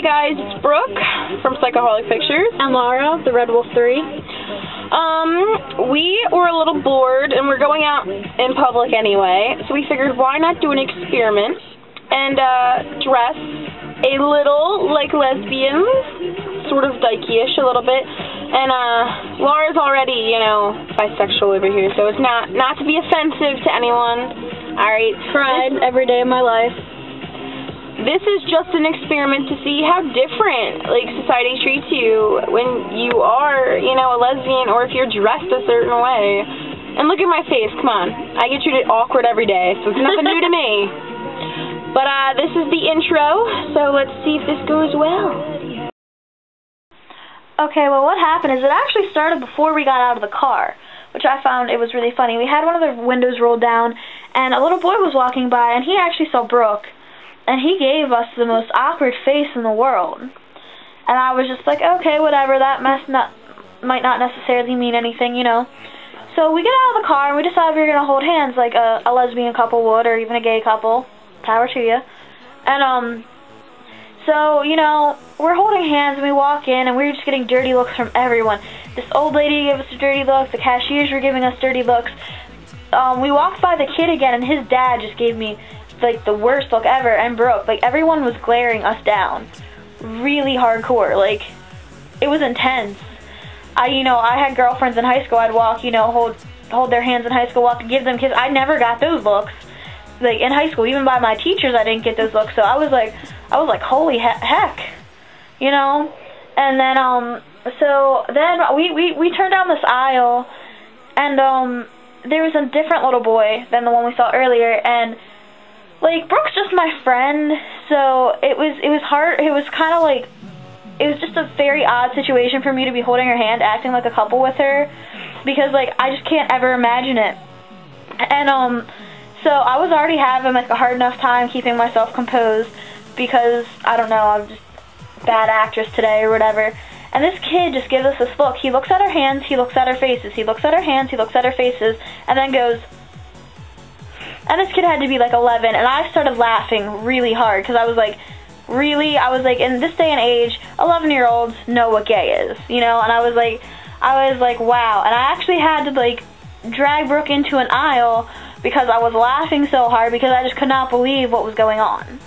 Hey guys, it's Brooke from PHYSCOholicPICTURES. And Laura, the Red Wolf 3. We were a little bored and we're going out in public anyway, so we figured why not do an experiment and dress a little like lesbians, sort of dykey-ish a little bit. And Laura's already, bisexual over here, so it's not to be offensive to anyone. Alright. Pride every day of my life. This is just an experiment to see how different, society treats you when you are, a lesbian, or if you're dressed a certain way. And look at my face, come on. I get treated awkward every day, so it's nothing new to me. But, this is the intro, so let's see if this goes well. Okay, well, what happened is it actually started before we got out of the car, which I found it was really funny. We had one of the windows rolled down, and a little boy was walking by, and he actually saw Brooke. And he gave us the most awkward face in the world. And I was just like, okay, whatever, that might not necessarily mean anything, So we get out of the car and we decided we were going to hold hands like a lesbian couple would, or even a gay couple. Power to you. And, so, we're holding hands and we walk in and we were just getting dirty looks from everyone. This old lady gave us dirty looks, the cashiers were giving us dirty looks. We walked by the kid again and his dad just gave me the worst look ever, and Brooke, everyone was glaring us down really hardcore. It was intense. I had girlfriends in high school. I'd walk, hold their hands in high school, walk and give them kisses. I never got those looks in high school. Even by my teachers I didn't get those looks. So I was like holy heck, and then so then we turned down this aisle, and there was a different little boy than the one we saw earlier, and Brooke's just my friend, so it was hard. It was kind of it was just a very odd situation for me to be holding her hand, acting like a couple with her, because I just can't ever imagine it. And so I was already having a hard enough time keeping myself composed because I don't know, I'm just a bad actress today or whatever. And this kid just gives us this look. He looks at our hands, he looks at our faces, he looks at our hands, he looks at our faces, and then goes. And this kid had to be 11, and I started laughing really hard, because I was really? I was in this day and age, 11-year-olds know what gay is, and I was like, wow. And I actually had to, drag Brooke into an aisle, because I was laughing so hard, because I just could not believe what was going on.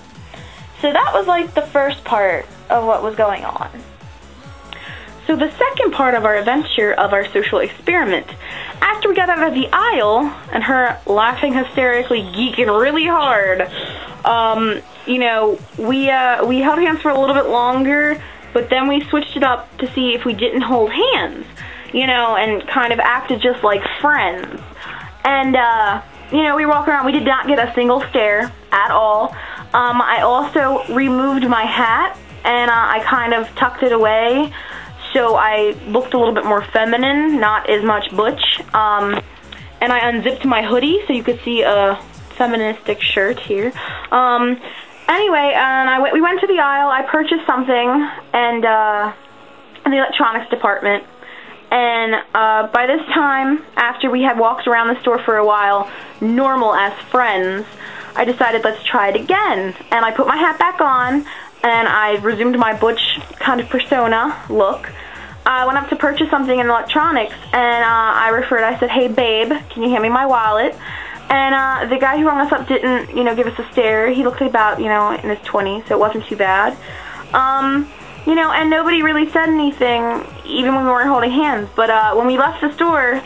So that was, the first part of what was going on. So the second part of our adventure of our social experiment, after we got out of the aisle and her laughing hysterically, geeking really hard, we held hands for a little bit longer, but then we switched it up to see if we didn't hold hands, and kind of acted just like friends. And, we walked around, we did not get a single stare at all. I also removed my hat and I kind of tucked it away, so I looked a little bit more feminine, not as much butch. And I unzipped my hoodie so you could see a feministic shirt here. Anyway, and we went to the aisle. I purchased something and in the electronics department. And by this time, after we had walked around the store for a while, normal as friends, I decided let's try it again. And I put my hat back on and I resumed my butch kind of persona look. I went up to purchase something in electronics, and I said, hey babe, can you hand me my wallet? And the guy who rung us up didn't, give us a stare. He looked about, in his 20s, so it wasn't too bad. And nobody really said anything, even when we weren't holding hands. But when we left the store,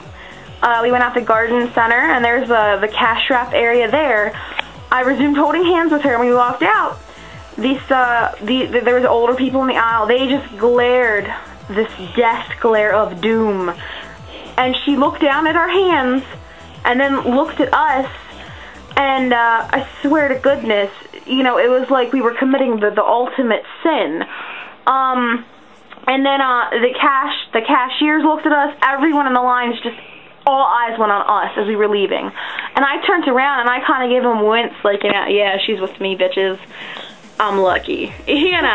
we went out to Garden Center, and there's the cash wrap area there. I resumed holding hands with her, and we walked out. There was older people in the aisle. They just glared this death glare of doom. And she looked down at our hands and then looked at us, and I swear to goodness, it was like we were committing the ultimate sin. And then the cashiers looked at us. Everyone in the lines, just all eyes went on us as we were leaving. And I turned around and I kind of gave them a wince, yeah, she's with me, bitches. I'm lucky, And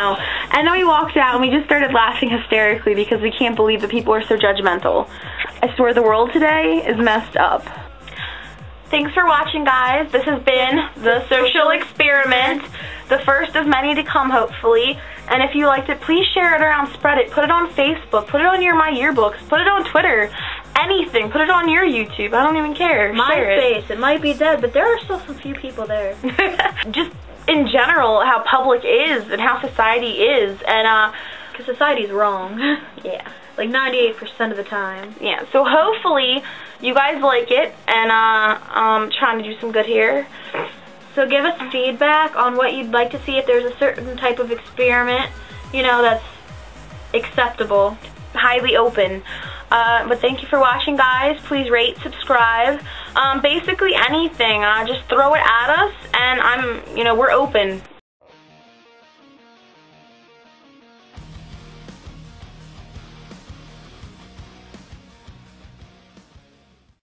then we walked out and we just started laughing hysterically because we can't believe that people are so judgmental. I swear the world today is messed up. Thanks for watching, guys. This has been The Social Experiment. the first of many to come, hopefully. And if you liked it, please share it around, spread it, put it on Facebook, put it on my yearbooks, put it on Twitter, anything. Put it on your YouTube. I don't even care. MySpace. It might be dead, but there are still some few people there. Just in general, how public is and how society is, and because society's wrong. Yeah. Like 98% of the time. Yeah, so hopefully you guys like it, and I'm trying to do some good here. So give us feedback on what you'd like to see, if there's a certain type of experiment, you know, that's acceptable. Highly open. But thank you for watching, guys. Please rate, subscribe. Basically anything. Just throw it at us, and we're open.